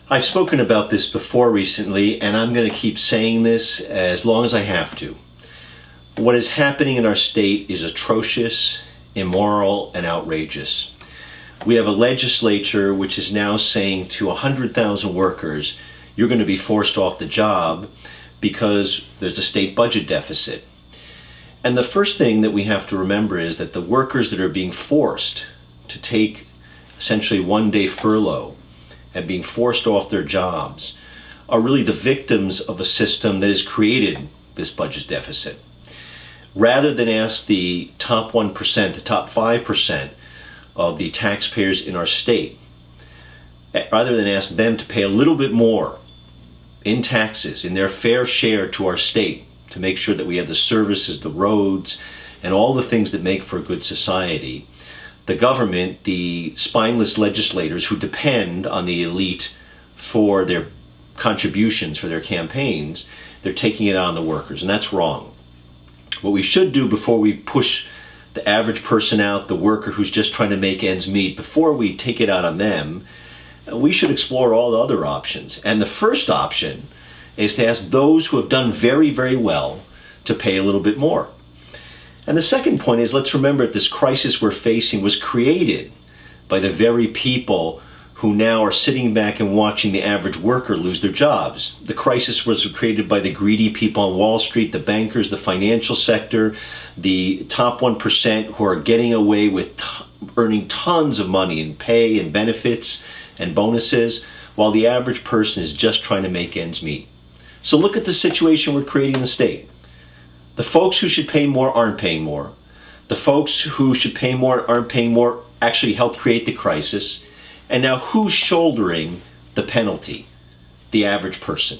I've spoken about this before recently, and I'm going to keep saying this as long as I have to. What is happening in our state is atrocious, immoral, and outrageous. We have a legislature which is now saying to 100,000 workers, you're going to be forced off the job because there's a state budget deficit. And the first thing that we have to remember is that the workers that are being forced to take essentially one-day furlough and being forced off their jobs are really the victims of a system that has created this budget deficit. Rather than ask the top 1%, the top 5% of the taxpayers in our state, rather than ask them to pay a little bit more in taxes, in their fair share to our state, to make sure that we have the services, the roads, and all the things that make for a good society, the government, the spineless legislators who depend on the elite for their contributions, for their campaigns, they're taking it out on the workers, and that's wrong. What we should do before we push the average person out, the worker who's just trying to make ends meet, before we take it out on them, we should explore all the other options. And the first option is to ask those who have done very, very well to pay a little bit more. And the second point is, let's remember that this crisis we're facing was created by the very people who now are sitting back and watching the average worker lose their jobs. The crisis was created by the greedy people on Wall Street, the bankers, the financial sector, the top 1% who are getting away with earning tons of money in pay and benefits and bonuses, while the average person is just trying to make ends meet. So look at the situation we're creating in the state. The folks who should pay more aren't paying more. The folks who should pay more aren't paying more actually helped create the crisis. And now who's shouldering the penalty? The average person.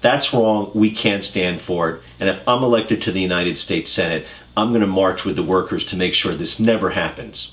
That's wrong. We can't stand for it. And if I'm elected to the United States Senate, I'm going to march with the workers to make sure this never happens.